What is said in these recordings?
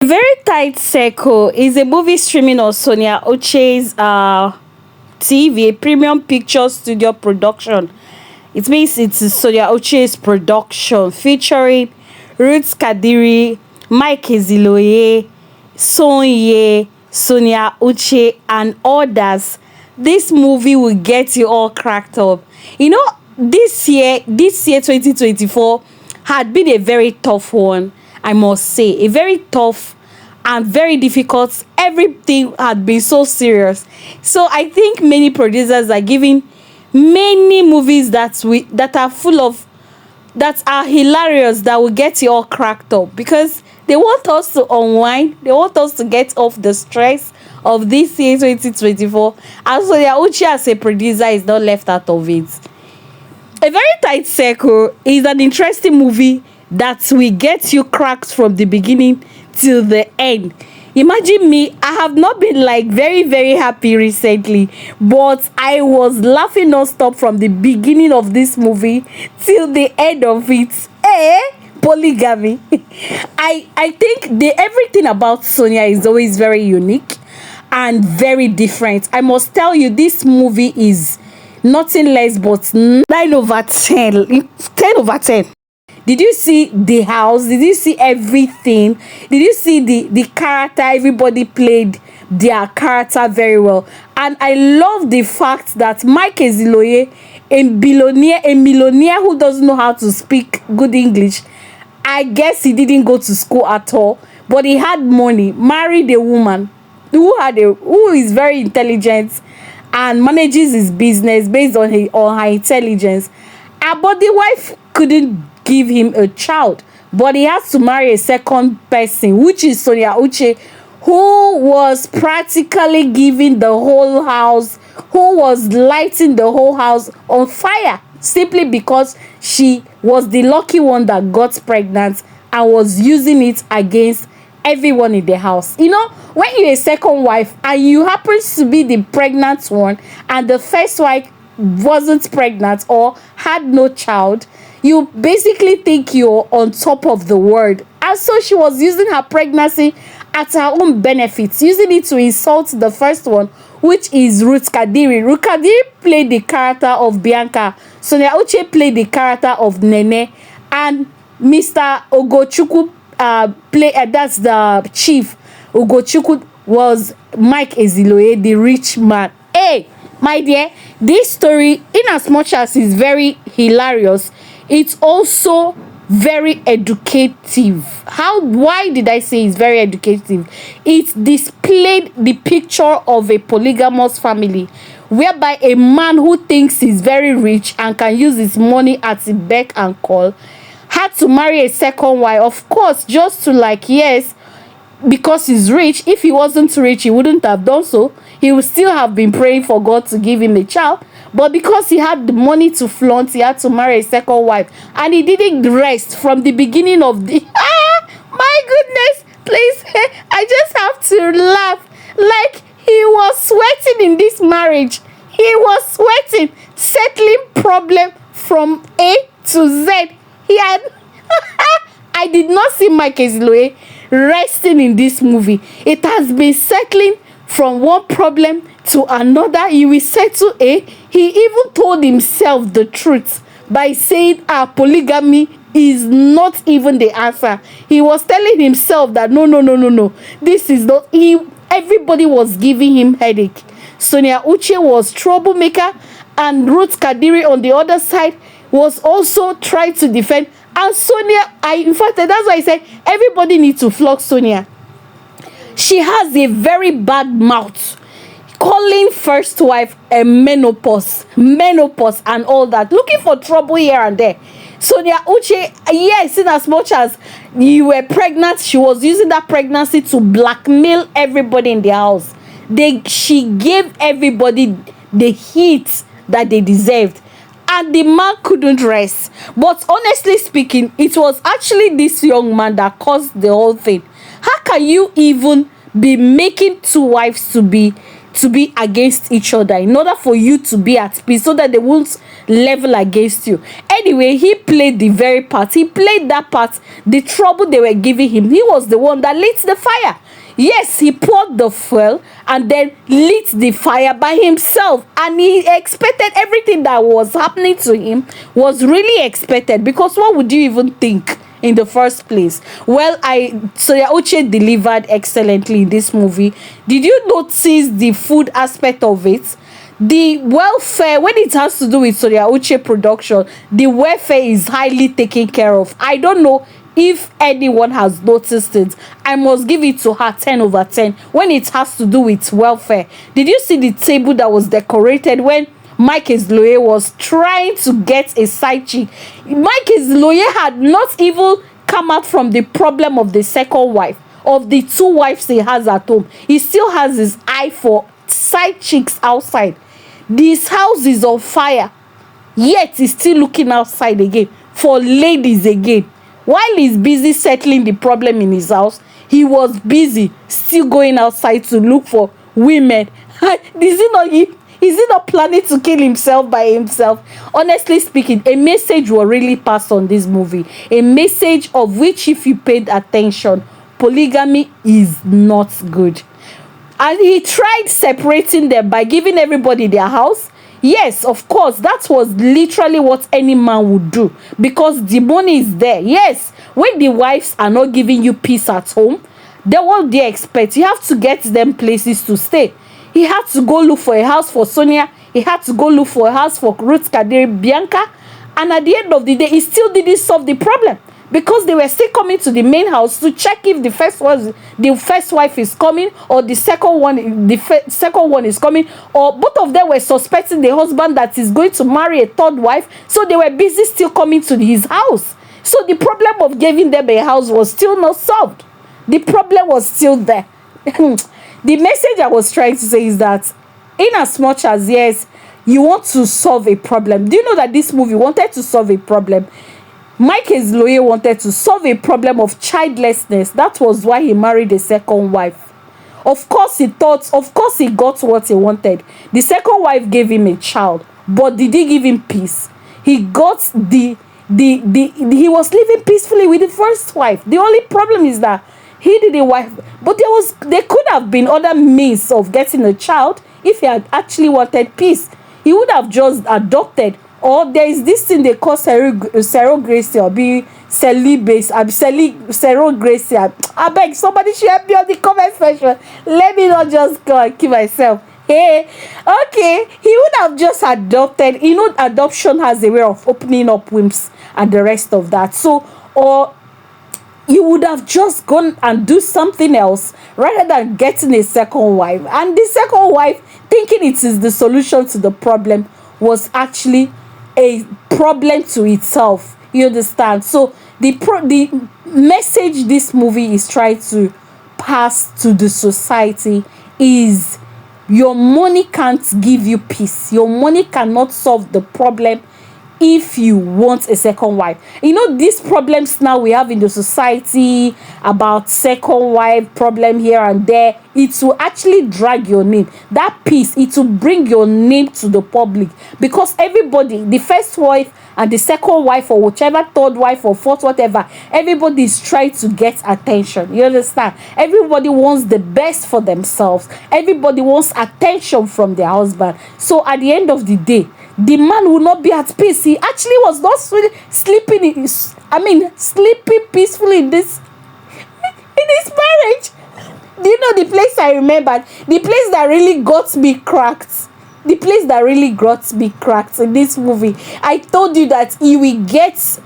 Very Tight Circle is a movie streaming on Sonia Uche's TV, a premium picture studio production. It means it's Sonia Uche's production featuring Ruth Kadiri, Mike Ezuloye, Sonia Uche, and others. This movie will get you all cracked up. You know, this year 2024 had been a very tough one, I must say. A very tough and very difficult. Everything had been so serious. So I think many producers are giving many movies that are full of that are hilarious, that will get you all cracked up, because they want us to unwind, they want us to get off the stress of this year 2024. And so their Uchi as a producer is not left out of it. A Very Tight Circle is an interesting movie that will get you cracked from the beginning till the end. Imagine me, I have not been like very happy recently, but I was laughing non-stop from the beginning of this movie till the end of it. Polygamy. I think everything about Sonia is always very unique and very different. I must tell you, this movie is nothing less but 9/10. 10/10. Did you see the house? Did you see everything? Did you see the character? Everybody played their character very well. And I love the fact that Mike Ezuloye, a millionaire who doesn't know how to speak good English, I guess he didn't go to school at all, but he had money, married a woman who is very intelligent and manages his business based on her intelligence. But the wife couldn't give him a child, but he has to marry a second person, which is Sonia Uche, who was practically giving the whole house, who was lighting the whole house on fire, simply because she was the lucky one that got pregnant and was using it against everyone in the house. You know, when you're a second wife and you happen to be the pregnant one and the first wife wasn't pregnant or had no child, you basically think you're on top of the world. And so she was using her pregnancy at her own benefits, using it to insult the first one, which is Ruth Kadiri. Ruth Kadiri played the character of Bianca. Sonia Uche played the character of Nene. And Mr. Ogochukwu that's the chief. Ogochukwu was Mike Ezuloye, the rich man. Hey, my dear, this story, in as much as it's very hilarious, it's also very educative. Why did I say it's very educative? It displayed the picture of a polygamous family, whereby a man who thinks he's very rich and can use his money at his beck and call had to marry a second wife, of course, just to, like, yes, because he's rich. If he wasn't rich, he wouldn't have done so. He would still have been praying for God to give him a child. But because he had the money to flaunt, he had to marry a second wife. And he didn't rest from the beginning of the... my goodness, please, I just have to laugh. Like, he was sweating in this marriage. He was sweating, settling problem from A to Z. He had... I did not see Mike Ezuloye resting in this movie. It has been settling from one problem to another. You will settle A. He even told himself the truth by saying polygamy is not even the answer. He was telling himself that no, this is not. Everybody was giving him headache. Sonia Uche was troublemaker, and Ruth Kadiri on the other side was also trying to defend. And Sonia, in fact, that's why I said everybody needs to flog Sonia. She has a very bad mouth, calling first wife a menopause, and all that, looking for trouble here and there. Sonia Uche, yes, in as much as you were pregnant, she was using that pregnancy to blackmail everybody in the house. She gave everybody the heat that they deserved. And the man couldn't rest. But honestly speaking, it was actually this young man that caused the whole thing. How can you even be making two wives to be to be against each other, in order for you to be at peace, so that they won't level against you. Anyway, he played the very part. He played that part. The trouble they were giving him, he was the one that lit the fire. Yes, he poured the fuel and then lit the fire by himself, and he expected everything that was happening to him was really expected, because what would you even think in the first place? Well, Sonia Uche delivered excellently in this movie. Did you notice the food aspect of it? The welfare, when it has to do with Sonia Uche production, the welfare is highly taken care of. I don't know if anyone has noticed it. I must give it to her 10 over 10 when it has to do with welfare. Did you see the table that was decorated when Mike Ezuloye was trying to get a side chick? Mike Ezuloye had not even come out from the problem of the second wife, of the two wives he has at home. He still has his eye for side chicks outside. This house is on fire, yet he's still looking outside again for ladies again. While he's busy settling the problem in his house, he was busy still going outside to look for women. Is he not planning to kill himself by himself? Honestly speaking, a message will really pass on this movie. A message of which, if you paid attention, polygamy is not good. And he tried separating them by giving everybody their house. Yes, of course, that was literally what any man would do, because the money is there. Yes, when the wives are not giving you peace at home, then what do they expect? You have to get them places to stay. He had to go look for a house for Sonia. He had to go look for a house for Ruth, Kadiri, Bianca. And at the end of the day, he still didn't solve the problem, because they were still coming to the main house to check if the first wife is coming, or the second one is coming, or both of them were suspecting the husband that is going to marry a third wife. So they were busy still coming to his house. So the problem of giving them a house was still not solved. The problem was still there. The message I was trying to say is that, in as much as, yes, you want to solve a problem, do you know that this movie wanted to solve a problem? Mike Ezuloye wanted to solve a problem of childlessness. That was why he married a second wife. Of course he got what he wanted. The second wife gave him a child, but did he give him peace? He got he was living peacefully with the first wife. The only problem is that he didn't wife, but there could have been other means of getting a child if he had actually wanted peace. He would have just adopted. Or there is this thing they call surrogacy, or be celibate, surrogacy. I beg somebody should help me on the comment section. Let me not just go and kill myself. Hey, okay, he would have just adopted. You know, adoption has a way of opening up wombs and the rest of that. So, or you would have just gone and do something else rather than getting a second wife. And the second wife, thinking it is the solution to the problem, was actually a problem to itself. You understand? So the message this movie is trying to pass to the society is, your money can't give you peace. Your money cannot solve the problem if you want a second wife. You know, these problems now we have in the society about second wife problem here and there, it will actually drag your name. That peace, it will bring your name to the public, because everybody, the first wife and the second wife, or whichever third wife or fourth, whatever, everybody is trying to get attention. You understand? Everybody wants the best for themselves. Everybody wants attention from their husband. So at the end of the day, the man will not be at peace. He actually was not sleeping peacefully in this marriage. Do you know the place I remembered? The place that really got me cracked. The place that really got me cracked in this movie. I told you that he will get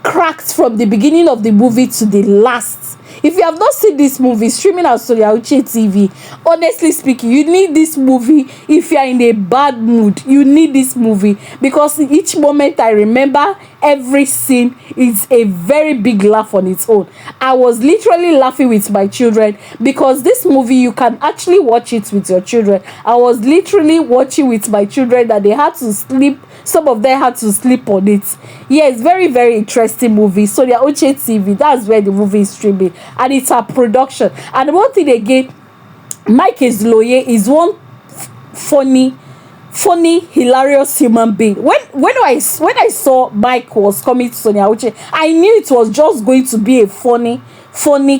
cracked from the beginning of the movie to the last. If you have not seen this movie, streaming on Sonia Uche TV, honestly speaking, you need this movie. If you are in a bad mood, you need this movie, because each moment I remember, every scene is a very big laugh on its own. I was literally laughing with my children, because this movie, you can actually watch it with your children. I was literally watching with my children that they had to sleep. Some of them had to sleep on it. Yeah, it's very, very interesting movie. Sonia Uche TV, that's where the movie is streaming. And it's a production. And one thing again, Mike Ezuloye is one funny, hilarious human being. When I saw Mike was coming to Sonia Uche, I knew it was just going to be a funny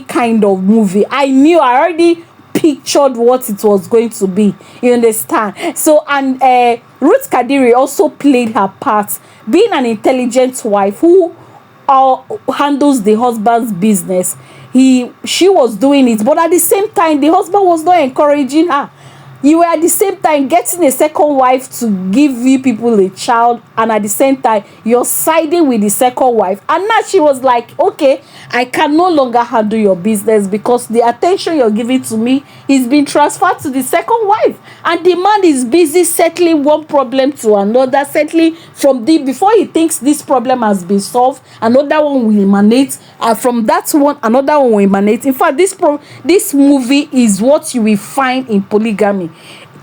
kind of movie. I already pictured what it was going to be. You understand? So, and Ruth Kadiri also played her part, being an intelligent wife who handles the husband's business. She was doing it, but at the same time the husband was not encouraging her. You were at the same time getting a second wife to give you people a child, and at the same time you're siding with the second wife, and now she was like, okay, I can no longer handle your business because the attention you're giving to me is being transferred to the second wife, and the man is busy settling one problem to another, settling from before he thinks this problem has been solved, another one will emanate, and from that one another one will emanate. In fact, this movie is what you will find in Polygamy,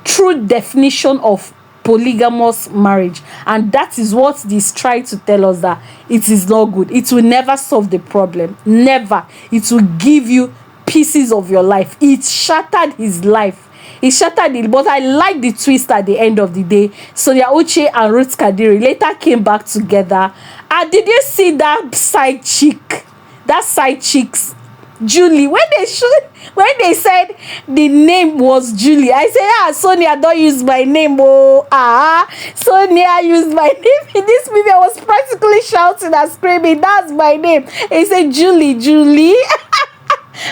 true definition of polygamous marriage, and that is what this try to tell us, that it is not good. It will never solve the problem, never. It will give you pieces of your life. It shattered his life. It shattered it, but I like the twist at the end of the day. Sonia Uche and Ruth Kadiri later came back together. And did you see that side chick? That side chick's Julie, when they said the name was Julie, I say, Sonia, don't use my name. Sonia used my name in this movie. I was practically shouting and screaming, that's my name. He said, Julie.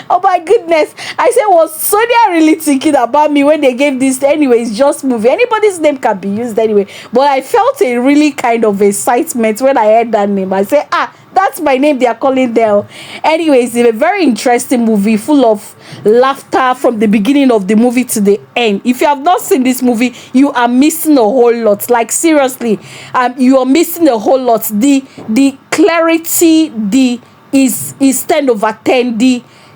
Oh my goodness. I said, was Sonia really thinking about me when they gave this? Anyway, it's just movie. Anybody's name can be used anyway. But I felt a really kind of excitement when I heard that name. I said, that's my name they are calling them. Anyways, it's a very interesting movie, full of laughter from the beginning of the movie to the end. If you have not seen this movie, you are missing a whole lot. Like, seriously, you are missing a whole lot. The clarity, is 10 over 10.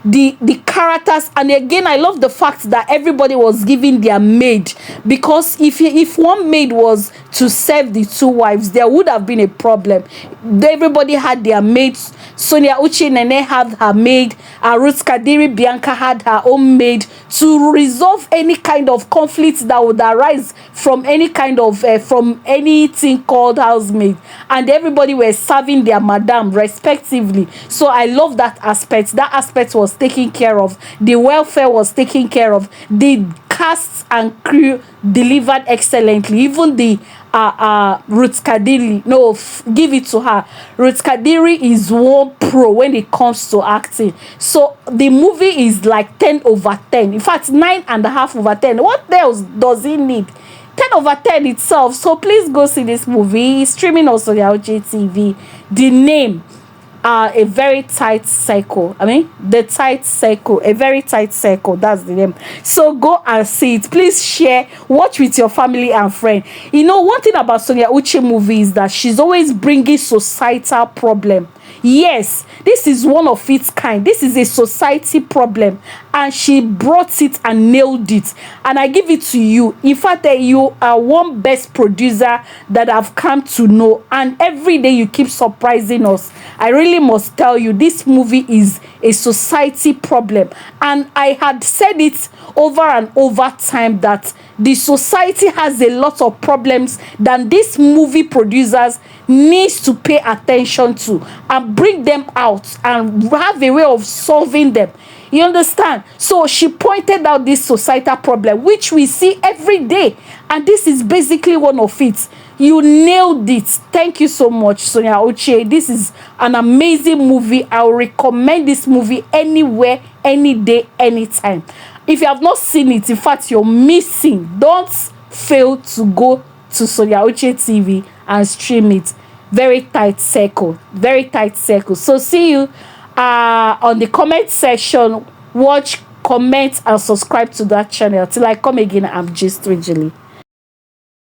The characters, and again, I love the fact that everybody was giving their maid, because if one maid was to serve the two wives, there would have been a problem. Everybody had their maids. Sonia Uche Nene had her maid, and Ruth Kadiri Bianca had her own maid, to resolve any kind of conflict that would arise from any kind of from anything called housemaid, and everybody were serving their madam respectively. So I love that aspect. That aspect was taken care of. The welfare was taken care of. The cast and crew delivered excellently. Even the Ruth Kadiri, give it to her. Ruth Kadiri is one pro when it comes to acting. So the movie is like 10 over 10. In fact, 9.5 over 10. What else does it need? 10 over 10 itself. So please go see this movie. It's streaming on Sonia Uche TV. The name, a very tight circle. The tight circle, a very tight circle. That's the name. So go and see it. Please share, watch with your family and friend. One thing about Sonia Uche movie is that she's always bringing societal problem. Yes, this is one of its kind. This is a society problem, and she brought it and nailed it. And I give it to you. In fact, you are one best producer that I've come to know, and every day you keep surprising us. I really must tell you, this movie is a society problem, and I had said it over and over time that the society has a lot of problems that these movie producers needs to pay attention to and bring them out and have a way of solving them. You understand? So she pointed out this societal problem, which we see every day, and this is basically one of it. You nailed it. Thank you so much, Sonia Uche. This is an amazing movie. I will recommend this movie anywhere, any day, anytime. If you have not seen it, in fact, you're missing. Don't fail to go to Sonia Uche TV and stream it. Very tight circle. Very tight circle. So see you on the comment section. Watch, comment, and subscribe to that channel. Till I come again, I'm just Rijili.